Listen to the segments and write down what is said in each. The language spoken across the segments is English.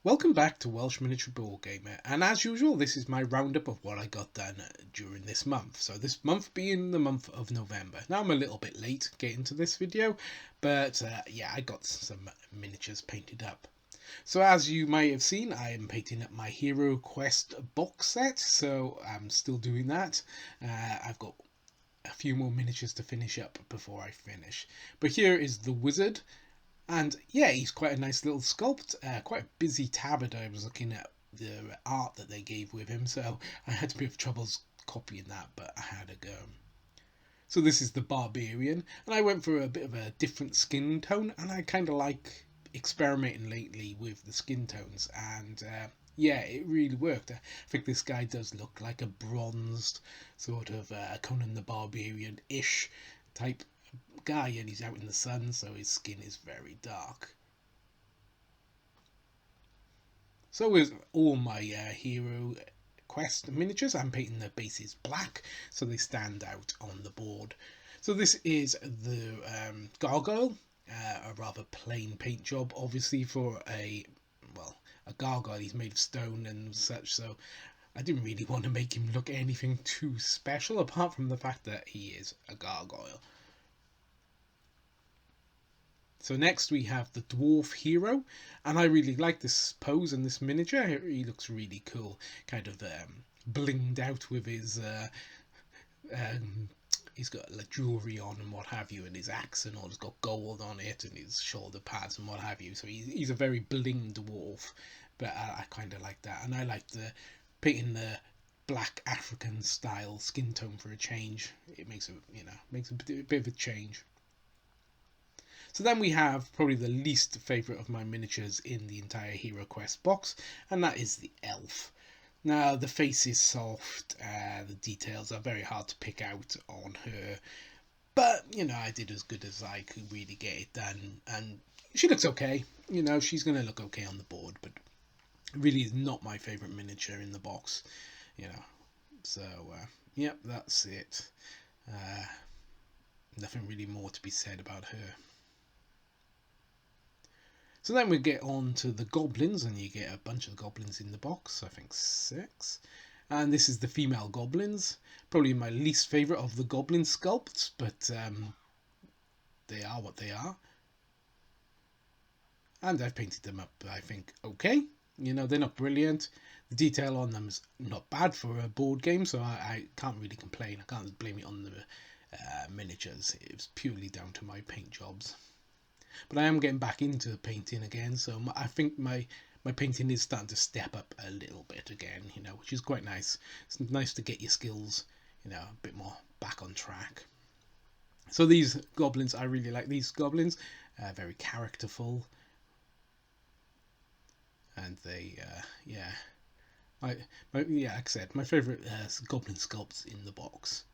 Welcome back to Welsh Miniature Board Gamer, and as usual, this is my roundup of what I got done during this month. So this month being the month of November. Now I'm a little bit late getting to this video, but yeah, I got some miniatures painted up. So as you may have seen, I am painting up my Hero Quest box set, so I'm still doing that. I've got a few more miniatures to finish up before I finish. But here is the Wizard. And yeah, he's quite a nice little sculpt. Quite a busy tabard. I was looking at the art that they gave with him, so I had a bit of troubles copying that, but I had a go. So this is the Barbarian, and I went for a bit of a different skin tone, and I kind of like experimenting lately with the skin tones, and yeah, it really worked. I think this guy does look like a bronzed sort of Conan the Barbarian-ish type guy, and he's out in the sun, so his skin is very dark. So with all my Hero Quest miniatures, I'm painting the bases black so they stand out on the board. So this is the Gargoyle, a rather plain paint job, obviously for a gargoyle. He's made of stone and such, so I didn't really want to make him look anything too special apart from the fact that he is a gargoyle. So next we have the Dwarf Hero, and I really like this pose and this miniature. He looks really cool, kind of blinged out with his um, he's got like jewelry on and what have you, and his axe and all. It's got gold on it, and his shoulder pads and what have you. So he's a very bling dwarf, but I kind of like that, and I like the painting the black African style skin tone for a change. It makes a bit of a change. So then we have probably the least favourite of my miniatures in the entire Hero Quest box, and that is the elf. Now the face is soft, the details are very hard to pick out on her, but I did as good as I could really get it done, and she looks okay. She's going to look okay on the board, but really is not my favourite miniature in the box. You know, so yep, that's it. Uh, Nothing really more to be said about her. So then we get on to the goblins, and you get a bunch of goblins in the box, I think 6. And this is the female goblins, probably my least favourite of the goblin sculpts, but they are what they are. And I've painted them up, I think, okay. They're not brilliant. The detail on them is not bad for a board game, so I can't really complain. I can't blame it on the miniatures. It was purely down to my paint jobs. But I am getting back into painting again, so I think my painting is starting to step up a little bit again, which is quite nice. It's nice to get your skills, a bit more back on track. So these goblins, I really like these goblins. Very characterful, and they, yeah, like I said, my favourite goblin sculpts in the box.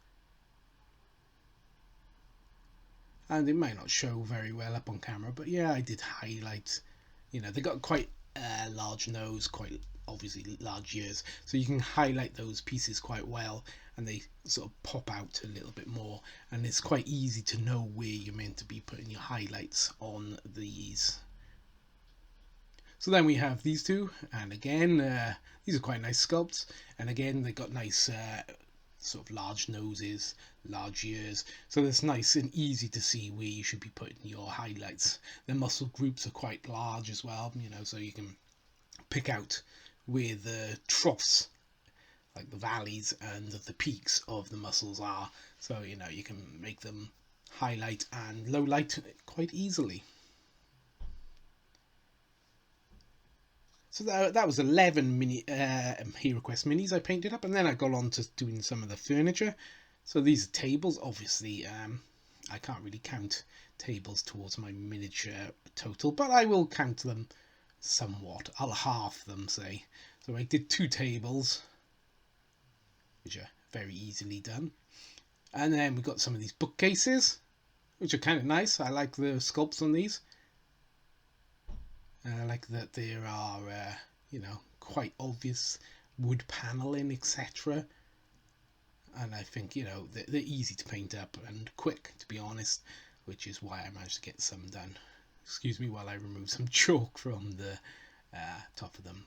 And it might not show very well up on camera, but yeah, I did highlight. They got quite a large nose, quite obviously large ears, so you can highlight those pieces quite well, and they sort of pop out a little bit more, and it's quite easy to know where you're meant to be putting your highlights on these. So then we have these two, and again, these are quite nice sculpts, and again they got nice sort of large noses, large ears, so it's nice and easy to see where you should be putting your highlights. The muscle groups are quite large as well, so you can pick out where the troughs, like the valleys and the peaks of the muscles are, so you can make them highlight and low light quite easily. So that was 11 mini Hero Quest minis I painted up, and then I got on to doing some of the furniture. So these are tables, obviously. I can't really count tables towards my miniature total, but I will count them somewhat. I'll half them, say. So I did 2 tables, which are very easily done. And then we got some of these bookcases, which are kind of nice. I like the sculpts on these. I like that there are, quite obvious wood paneling, etc. And I think, they're easy to paint up and quick, to be honest, which is why I managed to get some done. Excuse me while I remove some chalk from the top of them.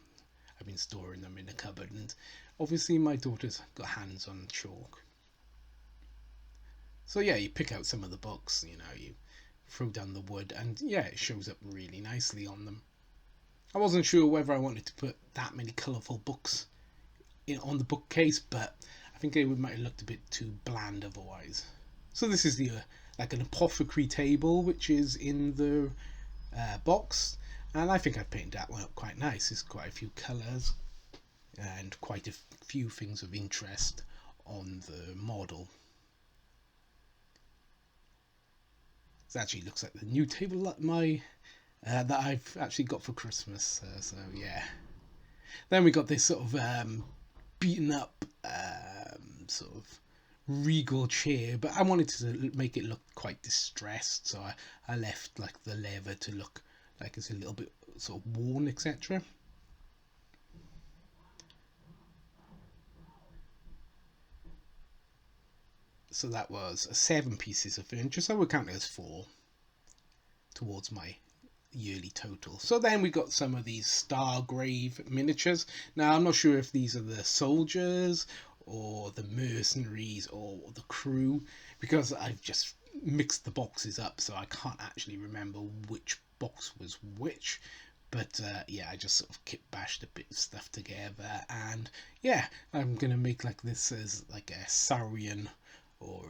I've been storing them in a cupboard, and obviously my daughter's got hands on chalk. So yeah, you pick out some of the books, you know, you throw down the wood, and yeah, it shows up really nicely on them. I wasn't sure whether I wanted to put that many colourful books on the bookcase, but I think it might have looked a bit too bland otherwise. So this is the like an apothecary table, which is in the box, and I think I've painted that one up quite nice. There's quite a few colours and quite a few things of interest on the model. It actually looks like the new table that that I've actually got for Christmas. So yeah. Then we got this sort of beaten up sort of regal chair, but I wanted to make it look quite distressed, so I left like the leather to look like it's a little bit sort of worn, etc. So that was 7 pieces of furniture, so we'll count it as 4 towards my yearly total. So then we got some of these Stargrave miniatures. Now I'm not sure if these are the soldiers or the mercenaries or the crew, because I've just mixed the boxes up, so I can't actually remember which box was which. But yeah, I just sort of kit bashed a bit of stuff together, and yeah, I'm gonna make like this as like a Saurian or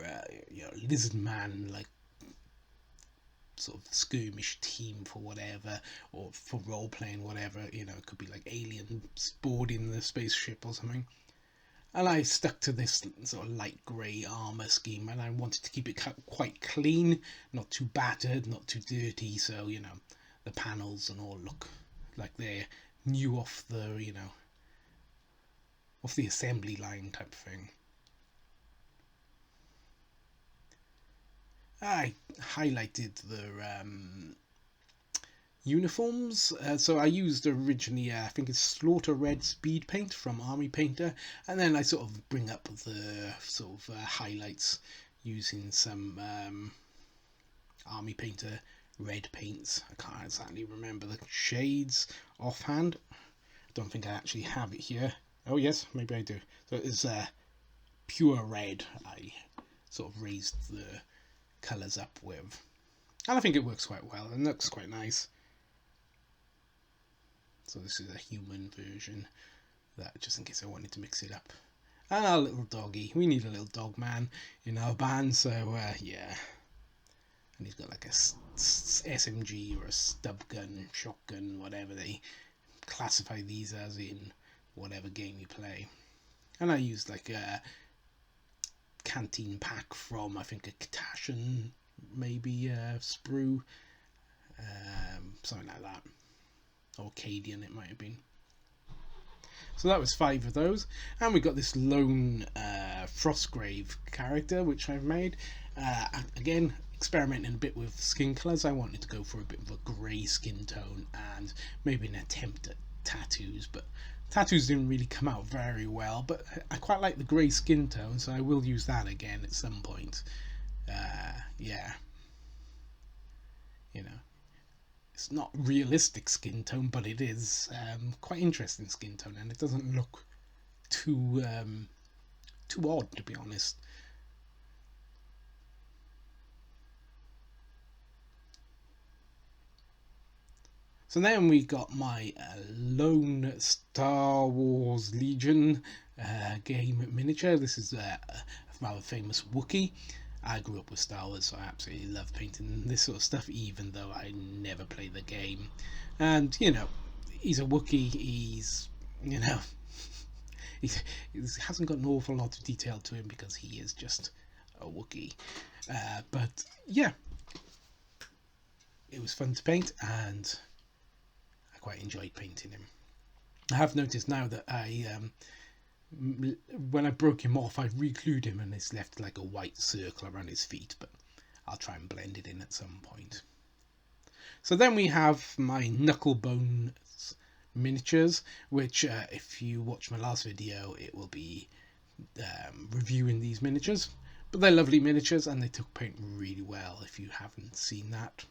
you know, lizard man, like sort of skirmish team for whatever, or for role playing, whatever, you know. It could be like aliens boarding the spaceship or something. And I stuck to this sort of light grey armour scheme, and I wanted to keep it quite clean, not too battered, not too dirty, so you know, the panels and all look like they're new off the, you know, off the assembly line type thing. I highlighted the uniforms, so I used originally I think it's Slaughter Red speed paint from Army Painter, and then I sort of bring up the sort of highlights using some Army Painter red paints. I can't exactly remember the shades offhand. I don't think I actually have it here. Oh yes, maybe I do. So it's pure red. I sort of raised the colours up with, and I think it works quite well and looks quite nice. So this is a human version, that just in case I wanted to mix it up. And our little doggy, we need a little dog man in our band, so yeah. And he's got like a SMG or a stub gun, shotgun, whatever they classify these as in whatever game you play. And I used like a canteen pack from, I think, a Katashan, maybe sprue, something like that, or Cadian it might have been. So that was 5 of those, and we got this lone Frostgrave character which I've made. Again, experimenting a bit with skin colours. I wanted to go for a bit of a grey skin tone and maybe an attempt at tattoos, but tattoos didn't really come out very well, but I quite like the grey skin tone, so I will use that again at some point. Yeah, you know, it's not realistic skin tone, but it is quite interesting skin tone, and it doesn't look too too odd, to be honest. So then we got my lone Star Wars Legion game miniature. This is a rather famous Wookiee. I grew up with Star Wars, so I absolutely love painting this sort of stuff, even though I never play the game. And, you know, he's a Wookiee, he's, you know, he hasn't got an awful lot of detail to him because he is just a Wookiee. But, yeah, it was fun to paint, and I quite enjoyed painting him. I have noticed now that when I broke him off, I re-glued him and it's left like a white circle around his feet, but I'll try and blend it in at some point. So then we have my Knucklebones miniatures, which if you watch my last video, it will be reviewing these miniatures. But they're lovely miniatures and they took paint really well if you haven't seen that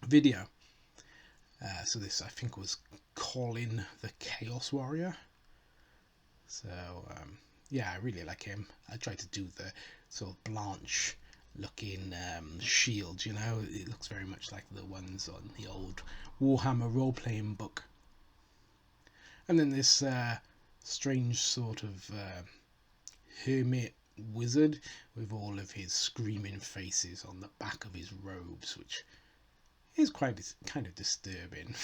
video. So this, I think, was Colin the Chaos Warrior. So yeah, I really like him. I tried to do the sort of Blanche looking shield, you know, it looks very much like the ones on the old Warhammer role-playing book. And then this strange sort of hermit wizard with all of his screaming faces on the back of his robes, which is quite kind of disturbing.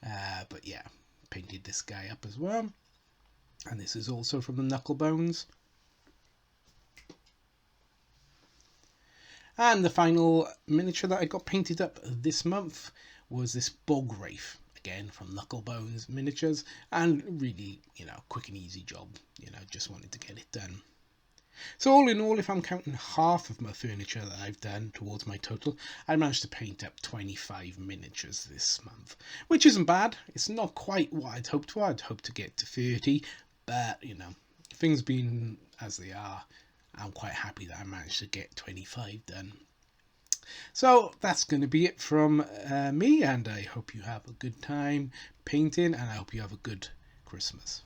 But yeah, painted this guy up as well. And this is also from the Knucklebones. And the final miniature that I got painted up this month was this Bog Wraith, again from Knucklebones Miniatures, and really, you know, quick and easy job, you know, just wanted to get it done. So all in all, if I'm counting half of my furniture that I've done towards my total, I managed to paint up 25 miniatures this month, which isn't bad. It's not quite what I'd hoped for. I'd hoped to get to 30, but, you know, things being as they are, I'm quite happy that I managed to get 25 done. So that's going to be it from me, and I hope you have a good time painting, and I hope you have a good Christmas.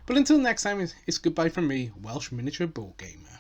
But until next time, it's goodbye from me, Welsh Miniature Board Gamer.